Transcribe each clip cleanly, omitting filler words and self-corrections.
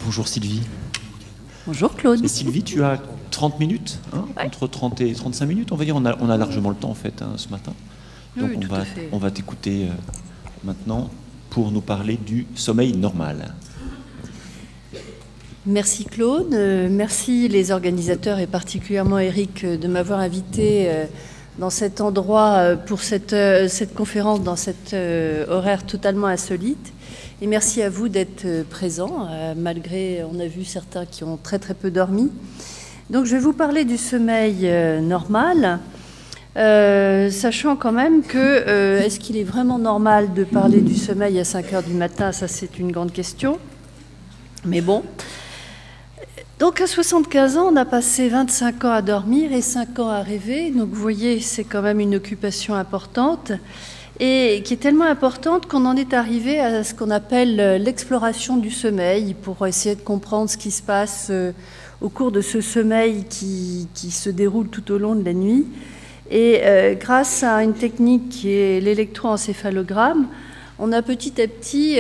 Bonjour Sylvie. Bonjour Claude. Et Sylvie, tu as 30 minutes, hein, Ouais. entre 30 et 35 minutes, on va dire. On a largement le temps en fait ce matin. Donc Oui, tout à fait. on va t'écouter maintenant pour nous parler du sommeil normal. Merci Claude, merci les organisateurs et particulièrement Eric de m'avoir invité dans cet endroit pour cette conférence dans cet horaire totalement insolite. Et merci à vous d'être présents, malgré, on a vu certains qui ont très très peu dormi. Donc je vais vous parler du sommeil normal, sachant quand même que est-ce qu'il est vraiment normal de parler du sommeil à 5 heures du matin? Ça c'est une grande question, mais bon. Donc à 75 ans, on a passé 25 ans à dormir et 5 ans à rêver. Donc vous voyez, c'est quand même une occupation importante et qui est tellement importante qu'on en est arrivé à ce qu'on appelle l'exploration du sommeil pour essayer de comprendre ce qui se passe au cours de ce sommeil qui se déroule tout au long de la nuit. Et grâce à une technique qui est l'électroencéphalogramme, on a petit à petit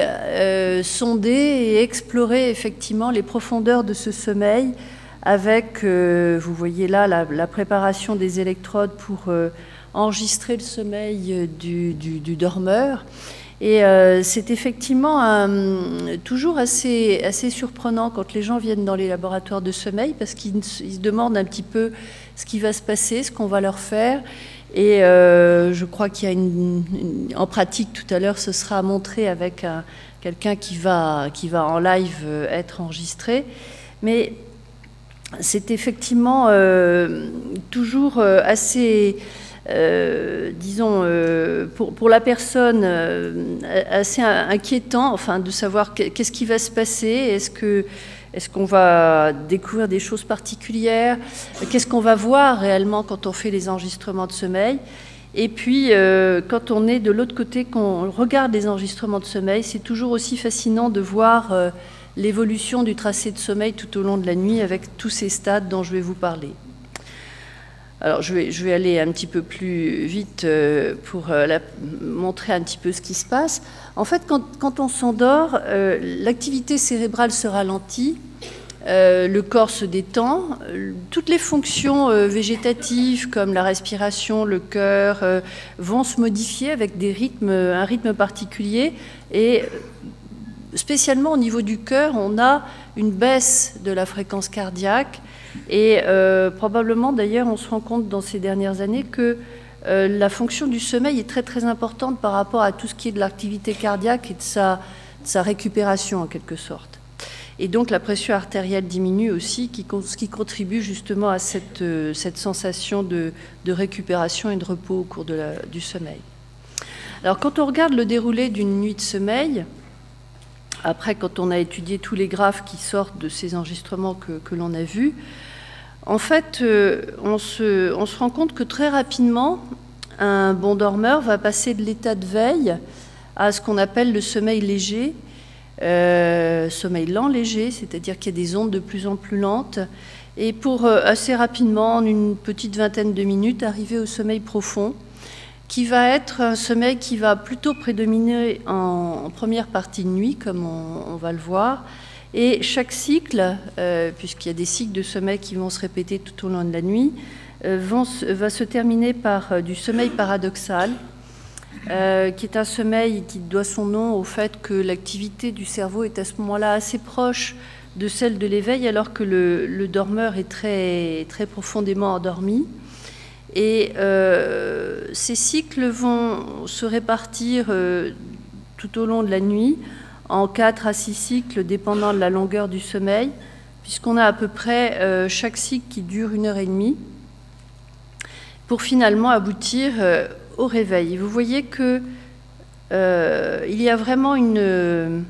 sondé et exploré effectivement les profondeurs de ce sommeil avec, vous voyez là, la préparation des électrodes pour enregistrer le sommeil du dormeur. Et c'est effectivement toujours assez surprenant quand les gens viennent dans les laboratoires de sommeil parce qu'ils se demandent un petit peu ce qui va se passer, ce qu'on va leur faire. Et je crois qu'il y a en pratique tout à l'heure, ce sera montré avec quelqu'un qui va en live être enregistré. Mais c'est effectivement toujours assez, disons, pour la personne, assez inquiétant, enfin, de savoir qu'est-ce qui va se passer. Est-ce qu'on va découvrir des choses particulières? Qu'est-ce qu'on va voir réellement quand on fait les enregistrements de sommeil? Et puis, quand on est de l'autre côté, qu'on regarde les enregistrements de sommeil, c'est toujours aussi fascinant de voir l'évolution du tracé de sommeil tout au long de la nuit avec tous ces stades dont je vais vous parler. Alors, je vais aller un petit peu plus vite pour montrer un petit peu ce qui se passe. En fait, quand on s'endort, l'activité cérébrale se ralentit, le corps se détend, toutes les fonctions végétatives comme la respiration, le cœur vont se modifier avec un rythme particulier et spécialement au niveau du cœur, on a une baisse de la fréquence cardiaque et probablement d'ailleurs on se rend compte dans ces dernières années que la fonction du sommeil est très très importante par rapport à tout ce qui est de l'activité cardiaque et de sa récupération en quelque sorte. Et donc la pression artérielle diminue aussi, ce qui contribue justement à cette sensation de récupération et de repos au cours du sommeil. Alors quand on regarde le déroulé d'une nuit de sommeil, après quand on a étudié tous les graphes qui sortent de ces enregistrements que l'on a vus, en fait on se rend compte que très rapidement, un bon dormeur va passer de l'état de veille à ce qu'on appelle le sommeil léger, sommeil lent léger, c'est-à-dire qu'il y a des ondes de plus en plus lentes, et pour assez rapidement, en une petite vingtaine de minutes, arriver au sommeil profond, qui va être un sommeil qui va plutôt prédominer en première partie de nuit, comme on va le voir, et chaque cycle, puisqu'il y a des cycles de sommeil qui vont se répéter tout au long de la nuit, va se terminer par du sommeil paradoxal, qui est un sommeil qui doit son nom au fait que l'activité du cerveau est à ce moment-là assez proche de celle de l'éveil, alors que le dormeur est très, très profondément endormi. Et ces cycles vont se répartir tout au long de la nuit en 4 à 6 cycles, dépendant de la longueur du sommeil, puisqu'on a à peu près chaque cycle qui dure 1h30, pour finalement aboutir au réveil. Et vous voyez que il y a vraiment une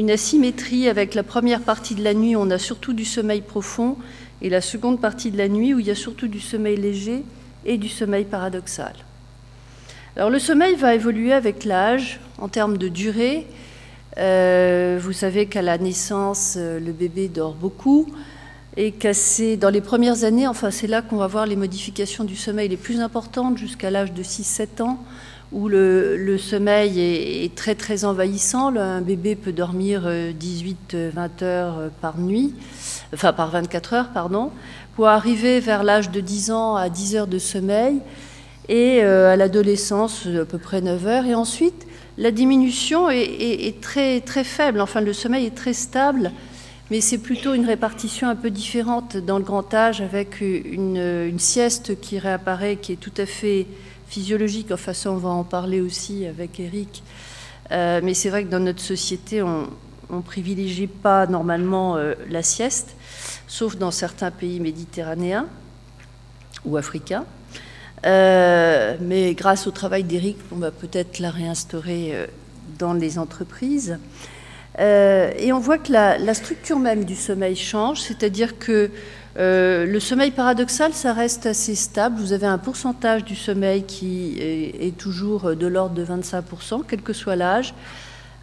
asymétrie avec la première partie de la nuit, on a surtout du sommeil profond, et la seconde partie de la nuit où il y a surtout du sommeil léger et du sommeil paradoxal. Alors le sommeil va évoluer avec l'âge en termes de durée. Vous savez qu'à la naissance, le bébé dort beaucoup et que dans les premières années, enfin c'est là qu'on va voir les modifications du sommeil les plus importantes jusqu'à l'âge de 6-7 ans, où le sommeil est très très envahissant. Un bébé peut dormir 18-20 heures par nuit, enfin par 24 heures, pardon, pour arriver vers l'âge de 10 ans à 10 heures de sommeil, et à l'adolescence à peu près 9 heures. Et ensuite, la diminution est très, très faible, enfin le sommeil est très stable, mais c'est plutôt une répartition un peu différente dans le grand âge, avec une sieste qui réapparaît, qui est tout à fait physiologique. Enfin, ça, on va en parler aussi avec Eric. Mais c'est vrai que dans notre société, on ne privilégie pas normalement la sieste, sauf dans certains pays méditerranéens ou africains. Mais grâce au travail d'Eric, on va peut-être la réinstaurer dans les entreprises. Et on voit que la structure même du sommeil change, c'est-à-dire que le sommeil paradoxal, ça reste assez stable. Vous avez un pourcentage du sommeil qui est toujours de l'ordre de 25%, quel que soit l'âge,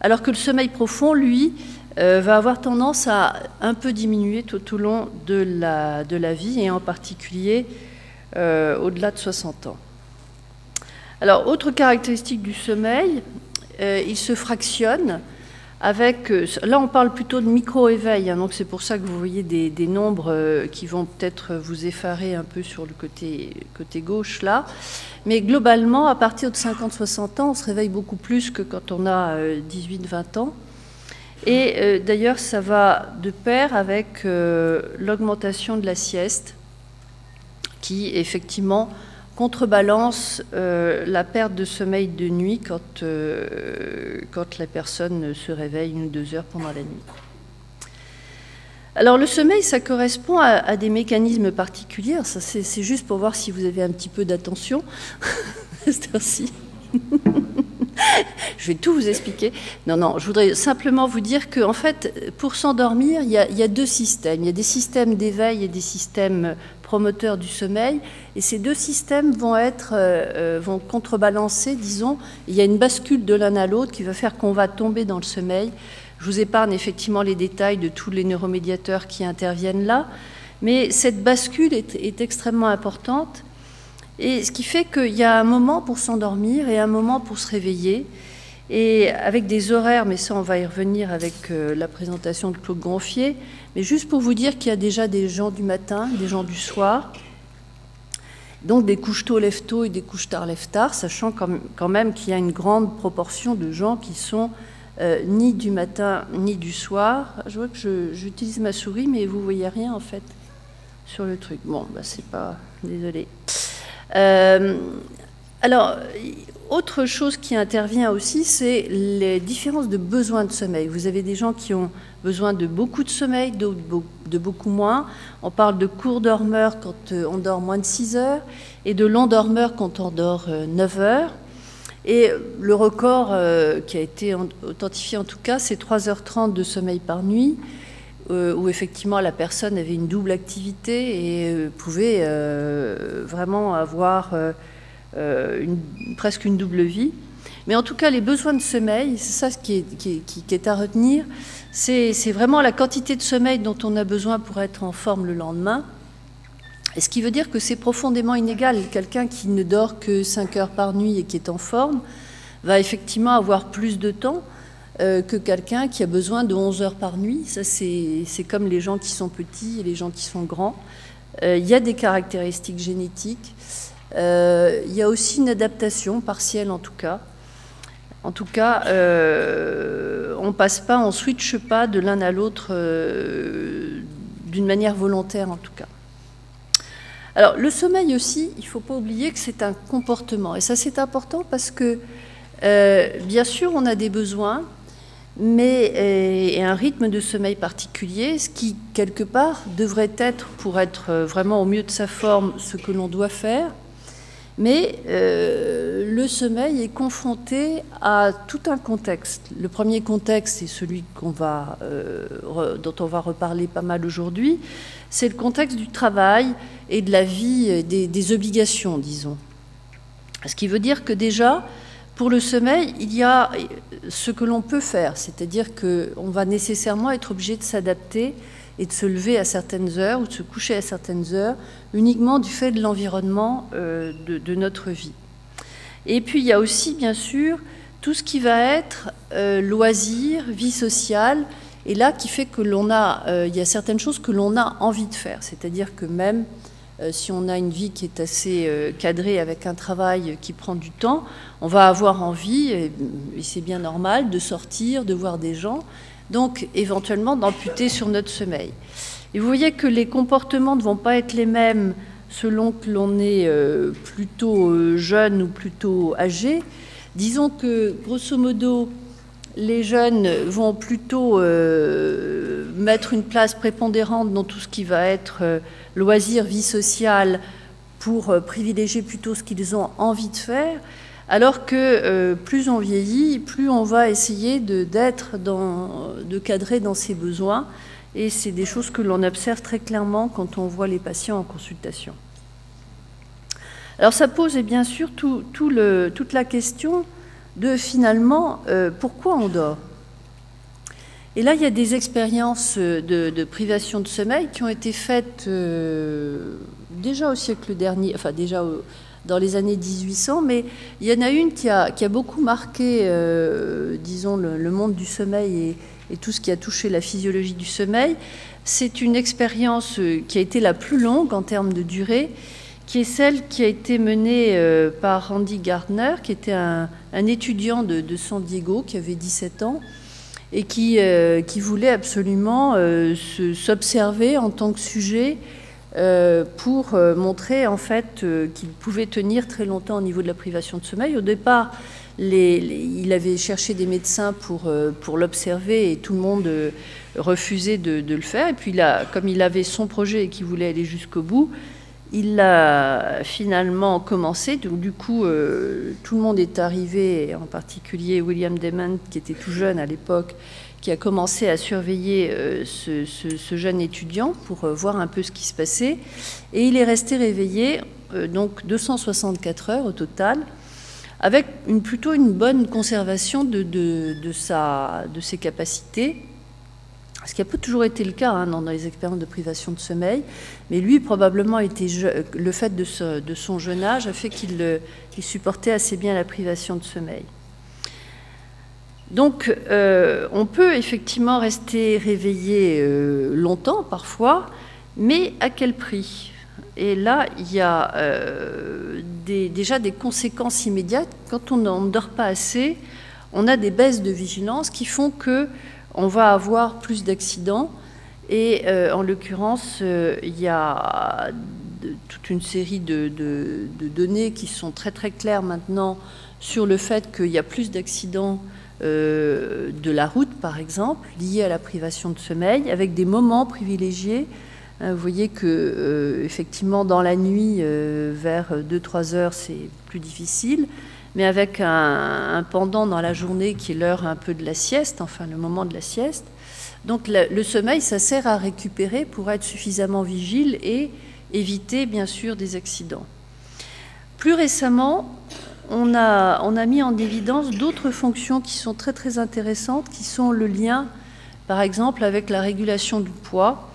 alors que le sommeil profond, lui, va avoir tendance à un peu diminuer tout au long de la vie, et en particulier au-delà de 60 ans. Alors, autre caractéristique du sommeil, il se fractionne avec, là on parle plutôt de micro-éveil, hein, donc c'est pour ça que vous voyez des nombres qui vont peut-être vous effarer un peu sur le côté gauche là, mais globalement à partir de 50-60 ans on se réveille beaucoup plus que quand on a 18-20 ans, et d'ailleurs ça va de pair avec l'augmentation de la sieste qui effectivement contrebalance la perte de sommeil de nuit quand la personne se réveille 1 ou 2 heures pendant la nuit. Alors le sommeil, ça correspond à des mécanismes particuliers. Ça, c'est juste pour voir si vous avez un petit peu d'attention. C'est ainsi. Je vais tout vous expliquer. Non, je voudrais simplement vous dire qu'en fait, pour s'endormir, il y a 2 systèmes. Il y a des systèmes d'éveil et des systèmes promoteurs du sommeil. Et ces 2 systèmes vont contrebalancer, disons. Il y a une bascule de l'un à l'autre qui va faire qu'on va tomber dans le sommeil. Je vous épargne effectivement les détails de tous les neuromédiateurs qui interviennent là. Mais cette bascule est extrêmement importante. Et ce qui fait qu'il y a un moment pour s'endormir et un moment pour se réveiller. Et avec des horaires, mais ça on va y revenir avec la présentation de Claude Gronfier, mais juste pour vous dire qu'il y a déjà des gens du matin, des gens du soir, donc des couches-tôt, lève-tôt et des couches-tard, lève-tard, sachant quand même qu'il y a une grande proportion de gens qui sont ni du matin ni du soir. Je vois que j'utilise ma souris, mais vous voyez rien en fait sur le truc. Bon, bah c'est pas... Désolée. Alors, autre chose qui intervient aussi, c'est les différences de besoins de sommeil. Vous avez des gens qui ont besoin de beaucoup de sommeil, de beaucoup moins. On parle de courts dormeurs quand on dort moins de 6 heures et de longs dormeurs quand on dort 9 heures. Et le record qui a été authentifié en tout cas, c'est 3h30 de sommeil par nuit, où effectivement la personne avait une double activité et pouvait vraiment avoir presque une double vie. Mais en tout cas, les besoins de sommeil, c'est ça ce qui est à retenir, c'est vraiment la quantité de sommeil dont on a besoin pour être en forme le lendemain. Et ce qui veut dire que c'est profondément inégal. Quelqu'un qui ne dort que 5 heures par nuit et qui est en forme va effectivement avoir plus de temps que quelqu'un qui a besoin de 11 heures par nuit. Ça, c'est comme les gens qui sont petits et les gens qui sont grands. Il y a des caractéristiques génétiques. Il y a aussi une adaptation partielle en tout cas. En tout cas, on ne passe pas, on ne switche pas de l'un à l'autre d'une manière volontaire en tout cas. Alors le sommeil aussi, il ne faut pas oublier que c'est un comportement. Et ça c'est important parce que bien sûr on a des besoins, mais et un rythme de sommeil particulier, ce qui quelque part devrait être, pour être vraiment au mieux de sa forme, ce que l'on doit faire. Mais le sommeil est confronté à tout un contexte. Le premier contexte, c'est celui dont on va reparler pas mal aujourd'hui, c'est le contexte du travail et de la vie, des obligations, disons. Ce qui veut dire que déjà, pour le sommeil, il y a ce que l'on peut faire, c'est-à-dire qu'on va nécessairement être obligé de s'adapter et de se lever à certaines heures ou de se coucher à certaines heures, uniquement du fait de l'environnement de notre vie. Et puis il y a aussi, bien sûr, tout ce qui va être loisirs, vie sociale, et là qui fait que il y a certaines choses que l'on a envie de faire. C'est-à-dire que même si on a une vie qui est assez cadrée avec un travail qui prend du temps, on va avoir envie, et c'est bien normal, de sortir, de voir des gens, donc éventuellement d'amputer sur notre sommeil. Et vous voyez que les comportements ne vont pas être les mêmes selon que l'on est plutôt jeune ou plutôt âgé. Disons que, grosso modo, les jeunes vont plutôt mettre une place prépondérante dans tout ce qui va être loisirs, vie sociale, pour privilégier plutôt ce qu'ils ont envie de faire, alors que plus on vieillit, plus on va essayer de cadrer dans ses besoins, et c'est des choses que l'on observe très clairement quand on voit les patients en consultation. Alors ça pose bien sûr toute la question de finalement pourquoi on dort. Et là, il y a des expériences de privation de sommeil qui ont été faites déjà au siècle dernier, enfin déjà dans les années 1800, mais il y en a une qui a beaucoup marqué, disons, le monde du sommeil et tout ce qui a touché la physiologie du sommeil. C'est une expérience qui a été la plus longue en termes de durée, qui est celle qui a été menée par Randy Gardner, qui était un étudiant de San Diego, qui avait 17 ans, et qui voulait absolument s'observer en tant que sujet pour montrer en fait qu'il pouvait tenir très longtemps au niveau de la privation de sommeil. Au départ, il avait cherché des médecins pour l'observer et tout le monde refusait de le faire. Et puis comme il avait son projet et qu'il voulait aller jusqu'au bout, il l'a finalement commencé. Donc, du coup, tout le monde est arrivé, en particulier William Demant, qui était tout jeune à l'époque, qui a commencé à surveiller ce jeune étudiant pour voir un peu ce qui se passait. Et il est resté réveillé, donc 264 heures au total, avec plutôt une bonne conservation de ses capacités. Ce qui n'a pas toujours été le cas dans les expériences de privation de sommeil, mais lui, probablement, le fait de son jeune âge a fait qu'il supportait assez bien la privation de sommeil. Donc, on peut effectivement rester réveillé longtemps, parfois, mais à quel prix? Et là, il y a déjà des conséquences immédiates. Quand on ne dort pas assez, on a des baisses de vigilance qui font qu'on va avoir plus d'accidents. Et en l'occurrence, il y a toute une série de données qui sont très très claires maintenant sur le fait qu'il y a plus d'accidents de la route, par exemple, liés à la privation de sommeil, avec des moments privilégiés. Vous voyez que effectivement dans la nuit, vers 2-3 heures, c'est plus difficile, mais avec un pendant dans la journée qui est l'heure un peu de la sieste, enfin le moment de la sieste. Donc le sommeil, ça sert à récupérer pour être suffisamment vigile et éviter bien sûr des accidents. Plus récemment, on a mis en évidence d'autres fonctions qui sont très très intéressantes, qui sont le lien, par exemple, avec la régulation du poids.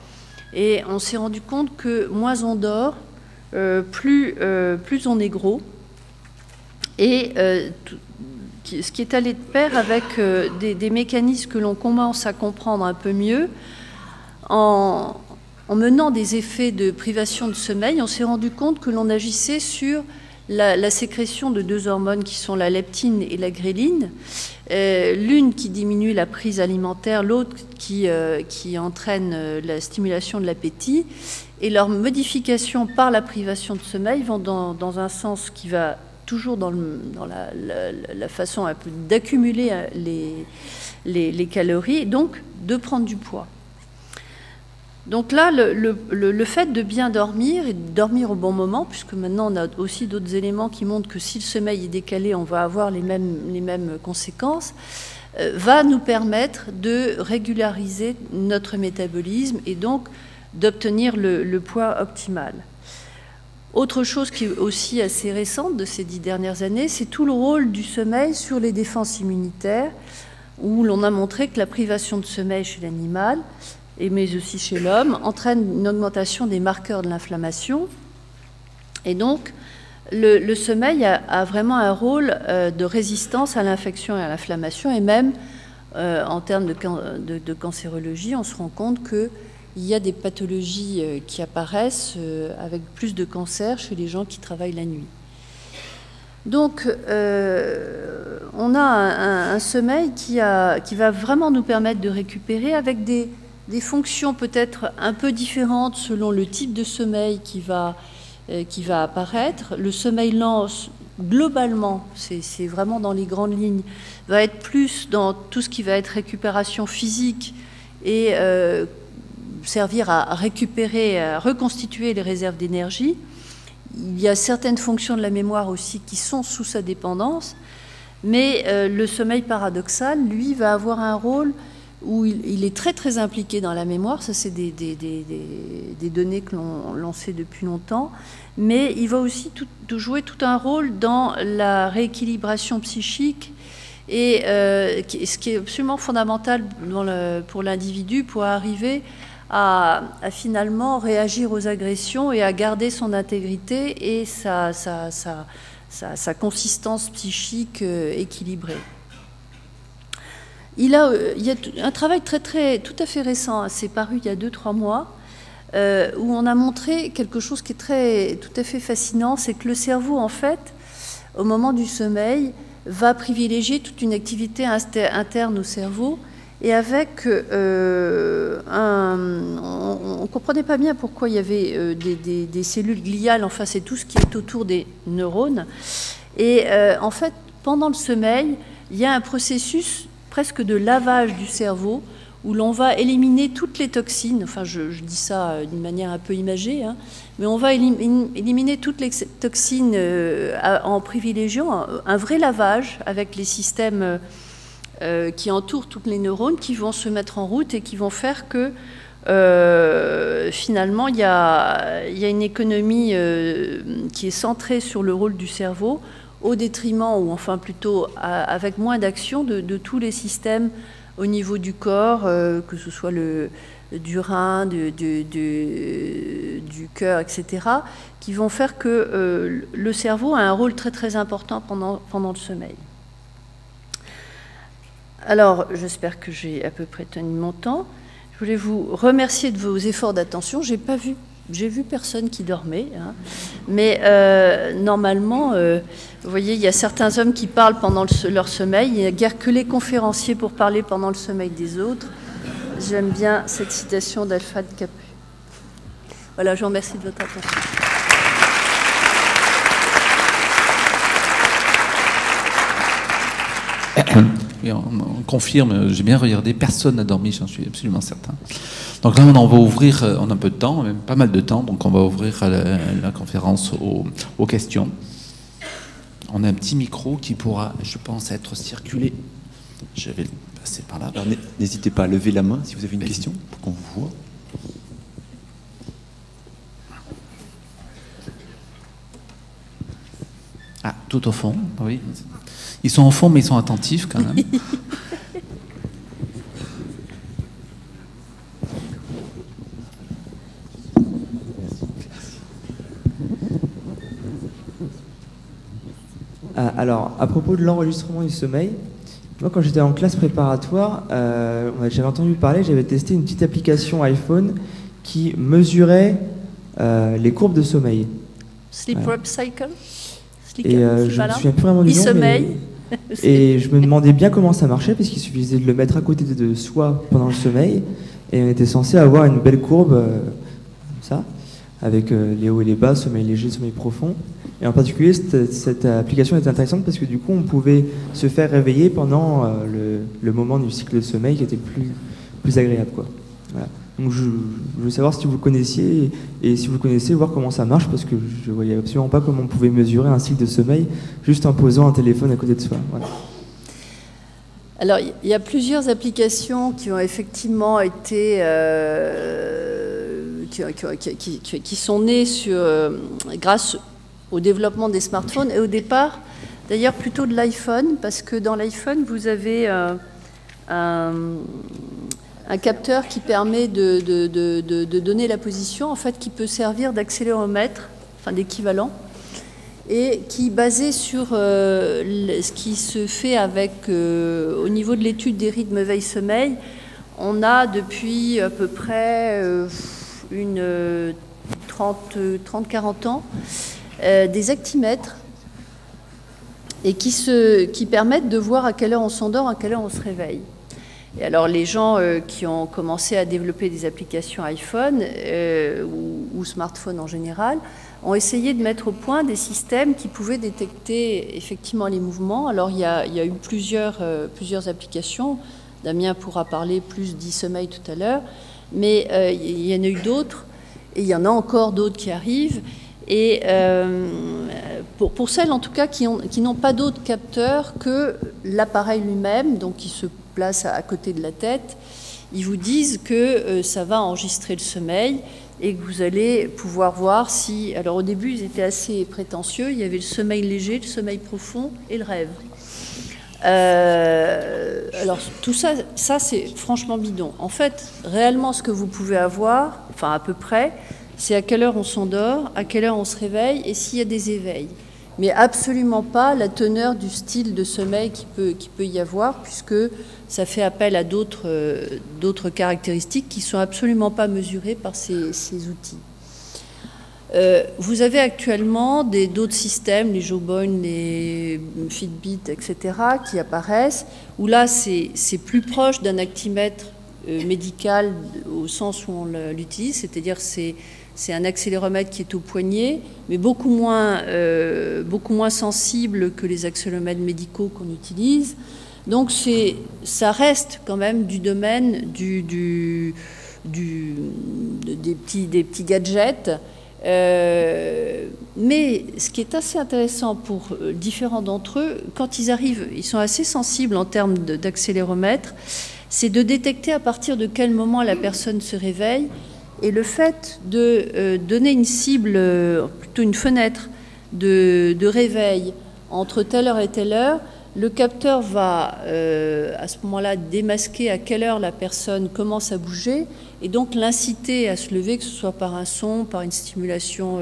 Et on s'est rendu compte que moins on dort, plus on est gros. Et ce qui est allé de pair avec des mécanismes que l'on commence à comprendre un peu mieux. En menant des effets de privation de sommeil, on s'est rendu compte que l'on agissait sur la sécrétion de deux hormones qui sont la leptine et la gréline, l'une qui diminue la prise alimentaire, l'autre qui entraîne la stimulation de l'appétit, et leur modification par la privation de sommeil vont dans un sens qui va toujours dans la façon un peu d'accumuler les calories, et donc de prendre du poids. Donc là, le fait de bien dormir et de dormir au bon moment, puisque maintenant on a aussi d'autres éléments qui montrent que si le sommeil est décalé, on va avoir les mêmes conséquences, va nous permettre de régulariser notre métabolisme et donc d'obtenir le poids optimal. Autre chose qui est aussi assez récente de ces 10 dernières années, c'est tout le rôle du sommeil sur les défenses immunitaires, où l'on a montré que la privation de sommeil chez l'animal, mais aussi chez l'homme, entraîne une augmentation des marqueurs de l'inflammation et donc le sommeil a vraiment un rôle de résistance à l'infection et à l'inflammation, et même en termes de cancérologie, on se rend compte qu'il y a des pathologies qui apparaissent avec plus de cancer chez les gens qui travaillent la nuit. Donc, on a un sommeil qui va vraiment nous permettre de récupérer avec des fonctions peut-être un peu différentes selon le type de sommeil qui va apparaître. Le sommeil lent, globalement, c'est vraiment dans les grandes lignes, va être plus dans tout ce qui va être récupération physique et servir à récupérer, à reconstituer les réserves d'énergie. Il y a certaines fonctions de la mémoire aussi qui sont sous sa dépendance, mais le sommeil paradoxal, lui, va avoir un rôle où il est très très impliqué dans la mémoire. Ça, c'est des données que l'on sait depuis longtemps, mais il va aussi jouer tout un rôle dans la rééquilibration psychique et ce qui est absolument fondamental pour l'individu pour arriver à finalement réagir aux agressions et à garder son intégrité et sa consistance psychique équilibrée. Il y a un travail tout à fait récent, c'est paru il y a 2-3 mois, où on a montré quelque chose qui est tout à fait fascinant, c'est que le cerveau, en fait, au moment du sommeil, va privilégier toute une activité interne au cerveau. Et avec on ne comprenait pas bien pourquoi il y avait des cellules gliales, enfin c'est tout ce qui est autour des neurones. Et en fait, pendant le sommeil, il y a un processus presque de lavage du cerveau où l'on va éliminer toutes les toxines, enfin je dis ça d'une manière un peu imagée, hein, mais on va éliminer toutes les toxines en privilégiant un vrai lavage avec les systèmes qui entourent toutes les neurones, qui vont se mettre en route et qui vont faire que finalement il y a une économie qui est centrée sur le rôle du cerveau au détriment, ou enfin plutôt avec moins d'action de tous les systèmes au niveau du corps, que ce soit du rein, du cœur, etc., qui vont faire que le cerveau a un rôle très très important pendant le sommeil. Alors, j'espère que j'ai à peu près tenu mon temps. Je voulais vous remercier de vos efforts d'attention. J'ai vu personne qui dormait, hein. Mais normalement, vous voyez, il y a certains hommes qui parlent pendant leur sommeil. Il n'y a guère que les conférenciers pour parler pendant le sommeil des autres. J'aime bien cette citation d'Alfred Capu. Voilà, je vous remercie de votre attention. Oui, on confirme, j'ai bien regardé, personne n'a dormi, j'en suis absolument certain. Donc là, on va ouvrir, on a un peu de temps, même pas mal de temps, donc on va ouvrir la conférence aux questions. On a un petit micro qui pourra, je pense, être circulé. Je vais le passer par là. Alors n'hésitez pas à lever la main si vous avez une question, pour qu'on vous voit. Ah, tout au fond, oui. Ils sont au fond, mais ils sont attentifs quand même. Alors, à propos de l'enregistrement du sommeil, moi quand j'étais en classe préparatoire, j'avais entendu parler, j'avais testé une petite application iPhone qui mesurait les courbes de sommeil. Sleep Rep Cycle. Et je ne me souviens plus vraiment du nom, et je me demandais bien comment ça marchait, parce qu'il suffisait de le mettre à côté de soi pendant le sommeil, et on était censé avoir une belle courbe, comme ça, avec les hauts et les bas, sommeil léger, sommeil profond. Et en particulier, cette application était intéressante parce que du coup, on pouvait se faire réveiller pendant le moment du cycle de sommeil qui était plus agréable, quoi. Voilà. Donc je veux savoir si vous le connaissiez, et si vous le connaissez, voir comment ça marche, parce que je ne voyais absolument pas comment on pouvait mesurer un cycle de sommeil juste en posant un téléphone à côté de soi. Voilà. Alors, il y a plusieurs applications qui ont effectivement été... qui sont nées grâce au développement des smartphones, et au départ, d'ailleurs, plutôt de l'iPhone, parce que dans l'iPhone, vous avez un capteur qui permet de donner la position, en fait, qui peut servir d'accéléromètre, enfin d'équivalent. et qui, basé sur ce qui se fait avec, au niveau de l'étude des rythmes veille-sommeil, on a depuis à peu près une 30-40 ans des actimètres et qui permettent de voir à quelle heure on s'endort, à quelle heure on se réveille. Et alors les gens qui ont commencé à développer des applications iPhone ou smartphone en général ont essayé de mettre au point des systèmes qui pouvaient détecter effectivement les mouvements. Alors il y a eu plusieurs applications. Damien pourra parler plus d'e-sommeil tout à l'heure, mais il y en a eu d'autres et il y en a encore d'autres qui arrivent. Et pour celles en tout cas qui n'ont pas d'autres capteurs que l'appareil lui-même, donc qui se place à côté de la tête, ils vous disent que ça va enregistrer le sommeil et que vous allez pouvoir voir si... Alors au début, ils étaient assez prétentieux, il y avait le sommeil léger, le sommeil profond et le rêve. Alors tout ça c'est franchement bidon. En fait, réellement, ce que vous pouvez avoir, enfin à peu près, c'est à quelle heure on s'endort, à quelle heure on se réveille et s'il y a des éveils. Mais absolument pas la teneur du style de sommeil qui peut y avoir, puisque ça fait appel à d'autres caractéristiques qui ne sont absolument pas mesurées par ces outils. Vous avez actuellement d'autres systèmes, les Jawbone, les Fitbit, etc., qui apparaissent, où là c'est plus proche d'un actimètre médical au sens où on l'utilise, c'est-à-dire c'est un accéléromètre qui est au poignet, mais beaucoup moins sensible que les accéléromètres médicaux qu'on utilise. Donc ça reste quand même du domaine des petits gadgets. Mais ce qui est assez intéressant pour différents d'entre eux, quand ils arrivent, ils sont assez sensibles en termes d'accéléromètre, c'est de détecter à partir de quel moment la personne se réveille. Et le fait de donner une cible, plutôt une fenêtre de réveil entre telle heure et telle heure, le capteur va à ce moment-là démasquer à quelle heure la personne commence à bouger et donc l'inciter à se lever, que ce soit par un son, par une stimulation,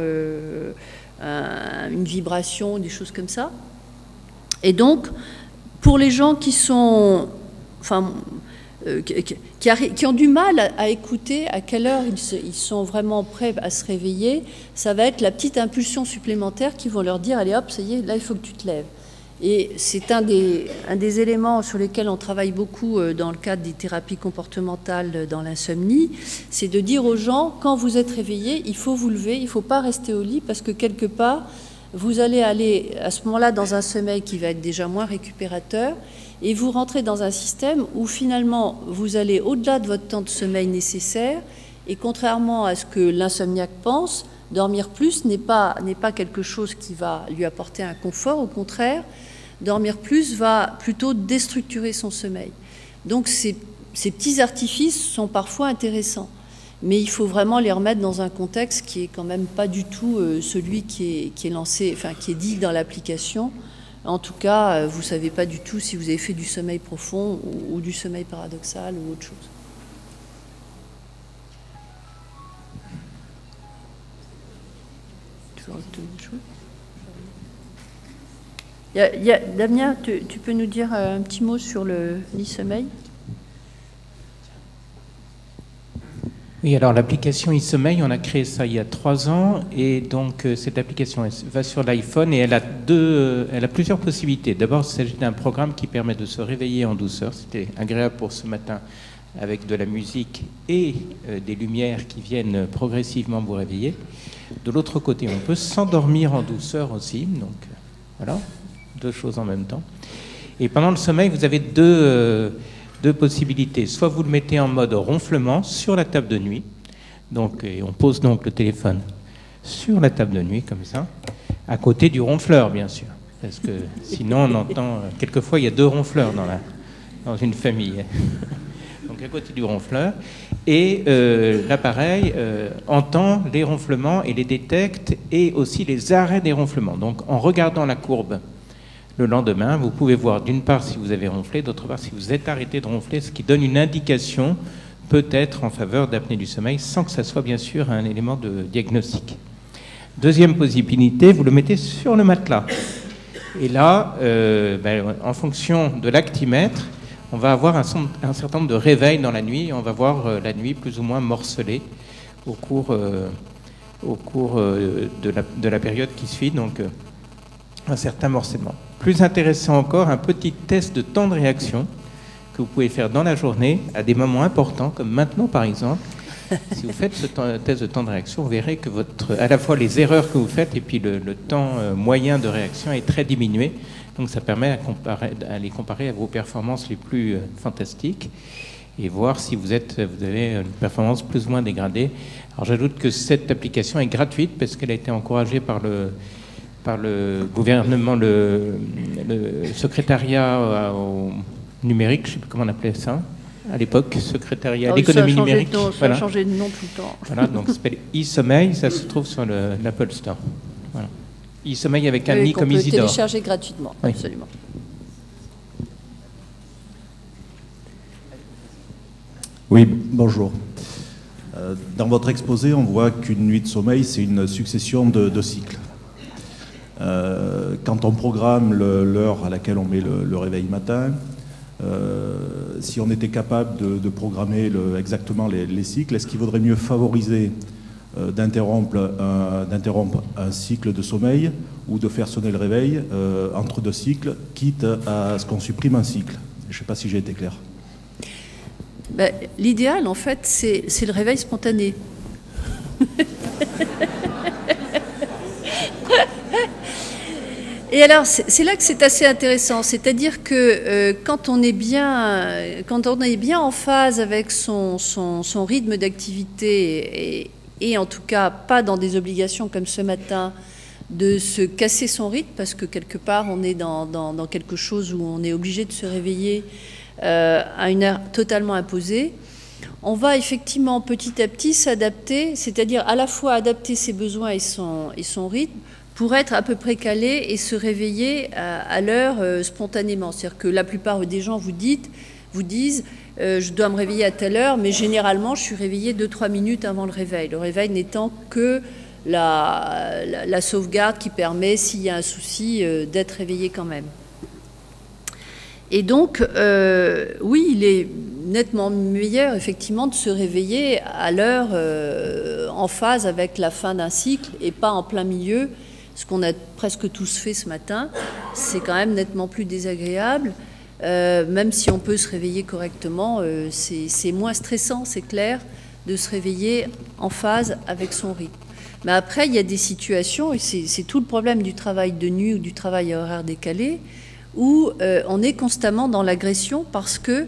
une vibration, des choses comme ça. Et donc, pour les gens qui sont... Enfin, qui ont du mal à écouter à quelle heure ils sont vraiment prêts à se réveiller, ça va être la petite impulsion supplémentaire qui vont leur dire « Allez hop, ça y est, là il faut que tu te lèves ». Et c'est un des éléments sur lesquels on travaille beaucoup dans le cadre des thérapies comportementales dans l'insomnie, c'est de dire aux gens, quand vous êtes réveillés, il faut vous lever, il ne faut pas rester au lit parce que quelque part, vous allez aller à ce moment-là dans un sommeil qui va être déjà moins récupérateur et vous rentrez dans un système où finalement vous allez au-delà de votre temps de sommeil nécessaire et contrairement à ce que l'insomniaque pense, dormir plus n'est pas quelque chose qui va lui apporter un confort, au contraire, dormir plus va plutôt déstructurer son sommeil. Donc ces petits artifices sont parfois intéressants, mais il faut vraiment les remettre dans un contexte qui est quand même pas du tout celui qui est lancé, enfin qui est dit dans l'application. En tout cas, vous ne savez pas du tout si vous avez fait du sommeil profond ou du sommeil paradoxal ou autre chose. Damien, tu peux nous dire un petit mot sur l'e-sommeil ? Oui, alors l'application e-sommeil, on a créé ça il y a 3 ans et donc cette application va sur l'iPhone et elle a plusieurs possibilités. D'abord, il s'agit d'un programme qui permet de se réveiller en douceur. C'était agréable pour ce matin avec de la musique et des lumières qui viennent progressivement vous réveiller. De l'autre côté, on peut s'endormir en douceur aussi. Donc voilà, 2 choses en même temps. Et pendant le sommeil, vous avez deux possibilités. Soit vous le mettez en mode ronflement sur la table de nuit. Donc, et on pose donc le téléphone sur la table de nuit, comme ça, à côté du ronfleur, bien sûr. Parce que sinon, on entend... quelquefois, il y a 2 ronfleurs dans une famille. Donc, à côté du ronfleur. Et l'appareil entend les ronflements et les détecte, et aussi les arrêts des ronflements. Donc, en regardant la courbe le lendemain, vous pouvez voir d'une part si vous avez ronflé, d'autre part si vous êtes arrêté de ronfler, ce qui donne une indication peut-être en faveur d'apnée du sommeil, sans que ça soit bien sûr un élément de diagnostic. Deuxième possibilité, vous le mettez sur le matelas. Et là, en fonction de l'actimètre, on va avoir un certain nombre de réveils dans la nuit. On va voir la nuit plus ou moins morcelée au cours de la période qui suit, donc un certain morcellement. Plus intéressant encore, un petit test de temps de réaction que vous pouvez faire dans la journée à des moments importants, comme maintenant par exemple. Si vous faites ce test de temps de réaction, vous verrez que à la fois les erreurs que vous faites et puis le temps moyen de réaction est très diminué. Donc ça permet à les comparer à vos performances les plus fantastiques et voir si vous avez une performance plus ou moins dégradée. Alors j'ajoute que cette application est gratuite parce qu'elle a été encouragée par le gouvernement, le secrétariat au numérique, je ne sais plus comment on appelait ça, à l'époque, secrétariat à l'économie numérique. Ça a changé de nom tout le temps. Voilà, donc ça s'appelle e-sommeil, ça se trouve sur l'Apple Store. Voilà. E-sommeil avec un i comme Isidore. On peut télécharger gratuitement, oui. Absolument. Oui, bonjour. Dans votre exposé, on voit qu'une nuit de sommeil, c'est une succession de cycles. Quand on programme l'heure à laquelle on met le réveil matin, si on était capable de programmer exactement les cycles, est-ce qu'il vaudrait mieux favoriser d'interrompre un cycle de sommeil ou de faire sonner le réveil entre deux cycles, quitte à ce qu'on supprime un cycle? Je ne sais pas si j'ai été clair. L'idéal, en fait, c'est le réveil spontané. Et alors, c'est là que c'est assez intéressant. C'est-à-dire que quand on est bien en phase avec son rythme d'activité et en tout cas pas dans des obligations comme ce matin de se casser son rythme, parce que quelque part on est dans quelque chose où on est obligé de se réveiller à une heure totalement imposée, on va effectivement petit à petit s'adapter, c'est-à-dire à la fois adapter ses besoins et son rythme pour être à peu près calé et se réveiller à l'heure spontanément. C'est-à-dire que la plupart des gens vous disent je dois me réveiller à telle heure, mais généralement je suis réveillée 2-3 minutes avant le réveil. Le réveil n'étant que la sauvegarde qui permet, s'il y a un souci, d'être réveillé quand même. Et donc, oui, il est nettement meilleur, effectivement, de se réveiller à l'heure en phase avec la fin d'un cycle et pas en plein milieu, ce qu'on a presque tous fait ce matin. C'est quand même nettement plus désagréable. Même si on peut se réveiller correctement, c'est moins stressant, c'est clair, de se réveiller en phase avec son rythme. Mais après, il y a des situations, et c'est tout le problème du travail de nuit ou du travail à horaire décalé, où on est constamment dans l'agression parce que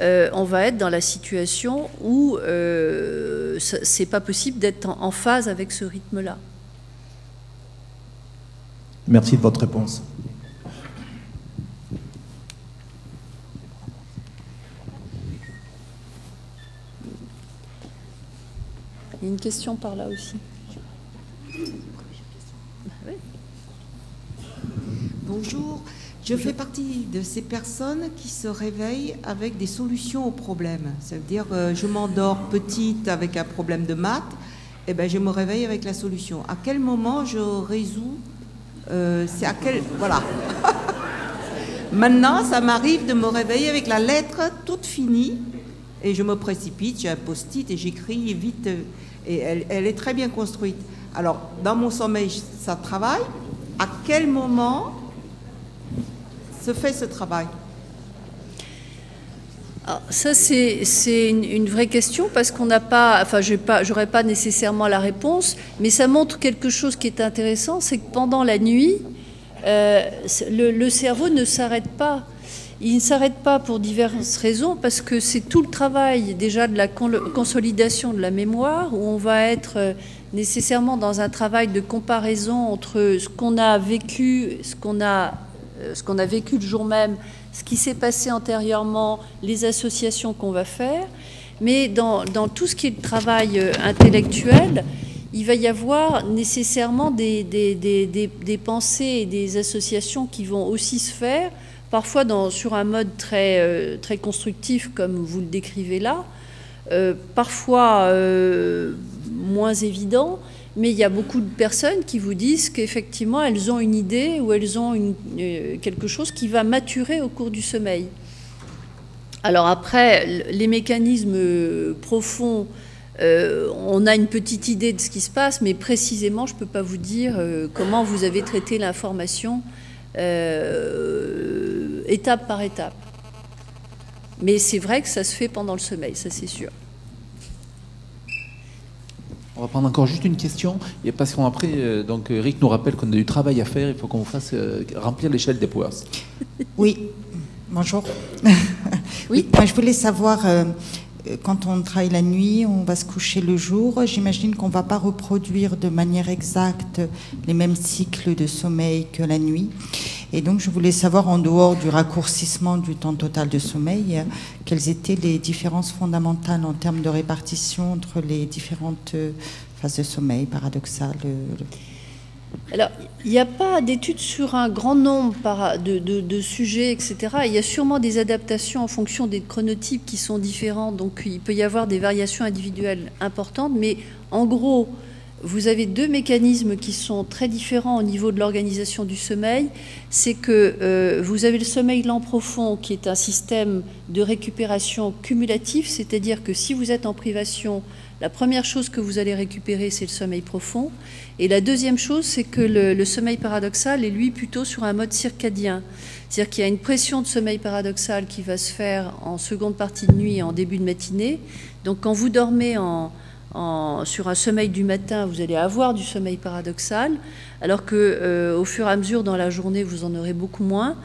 on va être dans la situation où c'est pas possible d'être en phase avec ce rythme-là. Merci de votre réponse. Il y a une question par là aussi. Oui. Bonjour. Je fais partie de ces personnes qui se réveillent avec des solutions aux problèmes. Ça veut dire je m'endors petite avec un problème de maths, et ben je me réveille avec la solution. À quel moment je résous voilà. Maintenant, ça m'arrive de me réveiller avec la lettre toute finie et je me précipite, j'ai un post-it et j'écris vite et elle est très bien construite. Alors, dans mon sommeil, ça travaille. À quel moment se fait ce travail? Alors, ça, c'est une vraie question parce qu'on n'a pas, enfin, j'aurais pas nécessairement la réponse, mais ça montre quelque chose qui est intéressant, c'est que pendant la nuit, le cerveau ne s'arrête pas. Il ne s'arrête pas pour diverses raisons, parce que c'est tout le travail déjà de la consolidation de la mémoire, où on va être nécessairement dans un travail de comparaison entre ce qu'on a vécu, ce qu'on a vécu le jour même, ce qui s'est passé antérieurement, les associations qu'on va faire. Mais dans tout ce qui est le travail intellectuel, il va y avoir nécessairement des pensées et des associations qui vont aussi se faire, parfois sur un mode très constructif, comme vous le décrivez là, parfois moins évident, Mais il y a beaucoup de personnes qui vous disent qu'effectivement, elles ont une idée ou elles ont quelque chose qui va maturer au cours du sommeil. Alors après, les mécanismes profonds, on a une petite idée de ce qui se passe, mais précisément, je ne peux pas vous dire comment vous avez traité l'information étape par étape. Mais c'est vrai que ça se fait pendant le sommeil, ça c'est sûr. On va prendre encore juste une question, et parce qu'après, donc Eric nous rappelle qu'on a du travail à faire, il faut qu'on vous fasse remplir l'échelle des powers. Oui, bonjour. Oui. Moi, je voulais savoir, quand on travaille la nuit, on va se coucher le jour, j'imagine qu'on ne va pas reproduire de manière exacte les mêmes cycles de sommeil que la nuit. Et donc, je voulais savoir, en dehors du raccourcissement du temps total de sommeil, quelles étaient les différences fondamentales en termes de répartition entre les différentes phases de sommeil, paradoxales. Alors, il n'y a pas d'études sur un grand nombre de sujets, etc. Il y a sûrement des adaptations en fonction des chronotypes qui sont différents, donc il peut y avoir des variations individuelles importantes, mais en gros, vous avez deux mécanismes qui sont très différents au niveau de l'organisation du sommeil. C'est que vous avez le sommeil lent profond qui est un système de récupération cumulatif, c'est-à-dire que si vous êtes en privation, la première chose que vous allez récupérer, c'est le sommeil profond. Et la deuxième chose, c'est que le sommeil paradoxal est, lui, plutôt sur un mode circadien. C'est-à-dire qu'il y a une pression de sommeil paradoxal qui va se faire en seconde partie de nuit et en début de matinée. Donc quand vous dormez sur un sommeil du matin, vous allez avoir du sommeil paradoxal, alors qu'au fur et à mesure dans la journée, vous en aurez beaucoup moins.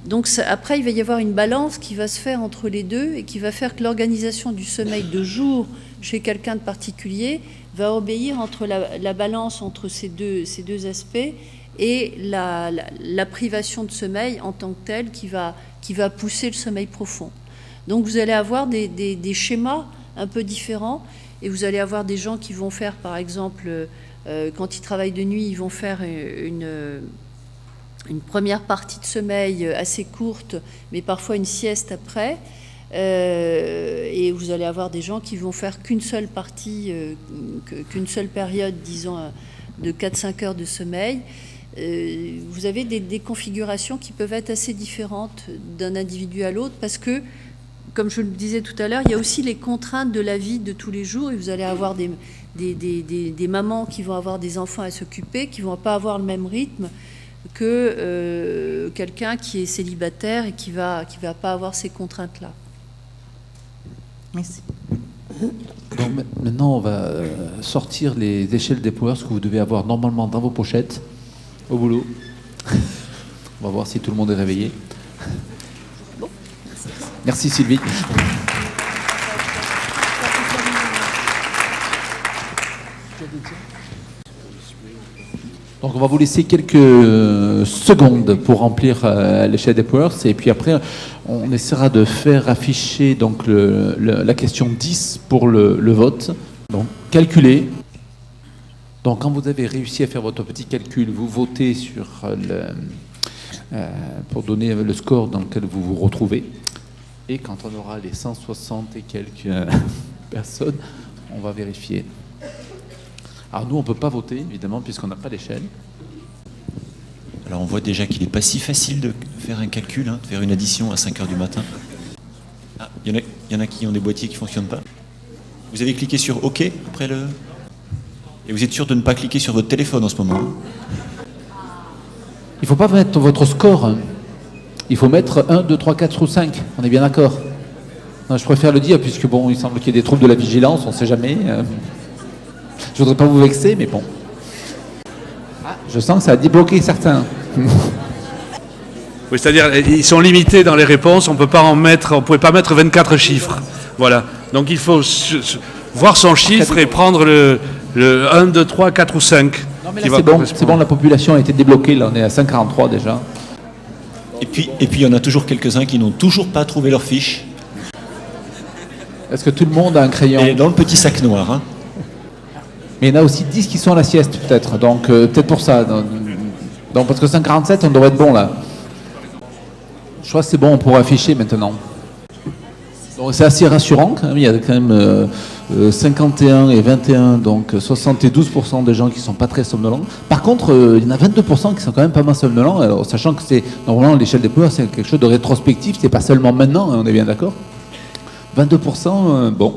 Donc après, il va y avoir une balance qui va se faire entre les deux et qui va faire que l'organisation du sommeil de jour chez quelqu'un de particulier va obéir entre la balance entre ces deux aspects et la privation de sommeil en tant que telle qui va pousser le sommeil profond. Donc vous allez avoir des schémas un peu différents. Et vous allez avoir des gens qui vont faire, par exemple, quand ils travaillent de nuit, ils vont faire une première partie de sommeil assez courte, mais parfois une sieste après. Et vous allez avoir des gens qui vont faire qu'une seule partie, qu'une seule période, disons, de 4-5 heures de sommeil. Vous avez des configurations qui peuvent être assez différentes d'un individu à l'autre parce que, comme je le disais tout à l'heure, il y a aussi les contraintes de la vie de tous les jours et vous allez avoir des mamans qui vont avoir des enfants à s'occuper, qui ne vont pas avoir le même rythme que quelqu'un qui est célibataire et qui va pas avoir ces contraintes-là. Merci. Donc, maintenant, on va sortir les échelles des powers que vous devez avoir normalement dans vos pochettes, au boulot. On va voir si tout le monde est réveillé. Merci Sylvie. Donc on va vous laisser quelques secondes pour remplir l'échelle des powers et puis après on essaiera de faire afficher donc la question 10 pour le vote. Donc calculez. Donc quand vous avez réussi à faire votre petit calcul, vous votez sur pour donner le score dans lequel vous vous retrouvez. Et quand on aura les 160 et quelques personnes, on va vérifier. Alors nous, on ne peut pas voter, évidemment, puisqu'on n'a pas d'échelle. Alors on voit déjà qu'il n'est pas si facile de faire un calcul, de faire une addition à 5 heures du matin. Ah, il y en a qui ont des boîtiers qui ne fonctionnent pas. Vous avez cliqué sur OK après le... Et vous êtes sûr de ne pas cliquer sur votre téléphone en ce moment? Il ne faut pas mettre votre score. Il faut mettre 1, 2, 3, 4 ou 5. On est bien d'accord? Je préfère le dire, puisque bon, il semble qu'il y ait des troubles de la vigilance, on ne sait jamais. Je voudrais pas vous vexer, mais bon. Ah, je sens que ça a débloqué certains. Oui, c'est-à-dire ils sont limités dans les réponses, on ne pouvait pas mettre 24 chiffres. Voilà. Donc il faut voir son chiffre et prendre le 1, 2, 3, 4 ou 5. Non, mais là, c'est bon, la population a été débloquée, là on est à 5,43 déjà. Et puis il y en a toujours quelques-uns qui n'ont toujours pas trouvé leur fiche. Est-ce que tout le monde a un crayon? Et dans le petit sac noir. Hein. Mais il y en a aussi 10 qui sont à la sieste, peut-être. Donc, peut-être pour ça. Donc, parce que 5,47, on devrait être bon, là. Je crois que c'est bon, on pourra afficher maintenant. C'est assez rassurant quand même. Il y a quand même 51 et 21, donc 72% des gens qui ne sont pas très somnolents. Par contre, il y en a 22% qui sont quand même pas mal somnolents, alors, sachant que c'est normalement l'échelle des couleurs, c'est quelque chose de rétrospectif, c'est pas seulement maintenant, hein, on est bien d'accord. 22%, bon,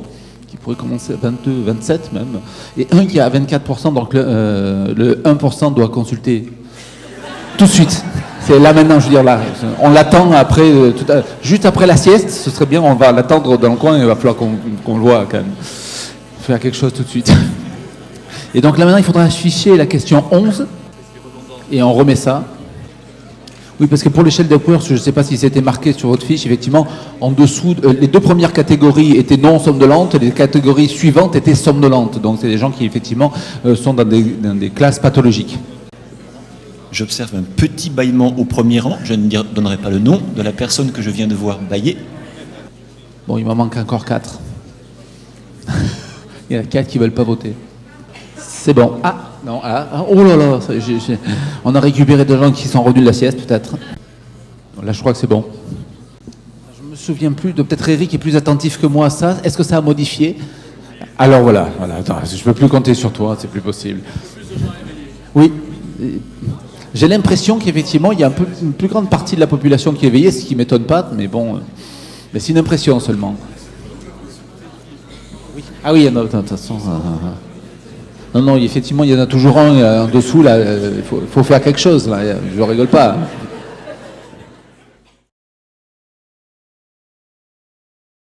qui pourrait commencer à 22, 27 même, et un qui est à 24%, donc le 1% doit consulter tout de suite. C'est là maintenant, je veux dire, là, on l'attend après, juste après la sieste, ce serait bien, on va l'attendre dans le coin, il va falloir qu'on le voit quand même. Faire quelque chose tout de suite. Et donc là maintenant, il faudra afficher la question 11, et on remet ça. Oui, parce que pour l'échelle de couleurs, je ne sais pas si c'était marqué sur votre fiche, effectivement, en dessous, les deux premières catégories étaient non somnolentes, les catégories suivantes étaient somnolentes. Donc c'est des gens qui, effectivement, sont dans des classes pathologiques. J'observe un petit bâillement au premier rang. Je ne donnerai pas le nom de la personne que je viens de voir bâiller. Bon, il m'en manque encore 4. Il y en a 4 qui ne veulent pas voter. C'est bon. Ah, non, oh là là, on a récupéré des gens qui sont revenus de la sieste, peut-être. Là, je crois que c'est bon. Je ne me souviens plus, peut-être Eric est plus attentif que moi à ça. Est-ce que ça a modifié? Alors voilà, attends, je ne peux plus compter sur toi, c'est plus possible. Oui. J'ai l'impression qu'effectivement, il y a une plus grande partie de la population qui est éveillée, ce qui ne m'étonne pas, mais bon, mais c'est une impression seulement. Oui. Ah oui, non, de toute façon. Non, effectivement, il y en a toujours un en dessous, là, il faut faire quelque chose, là, je rigole pas.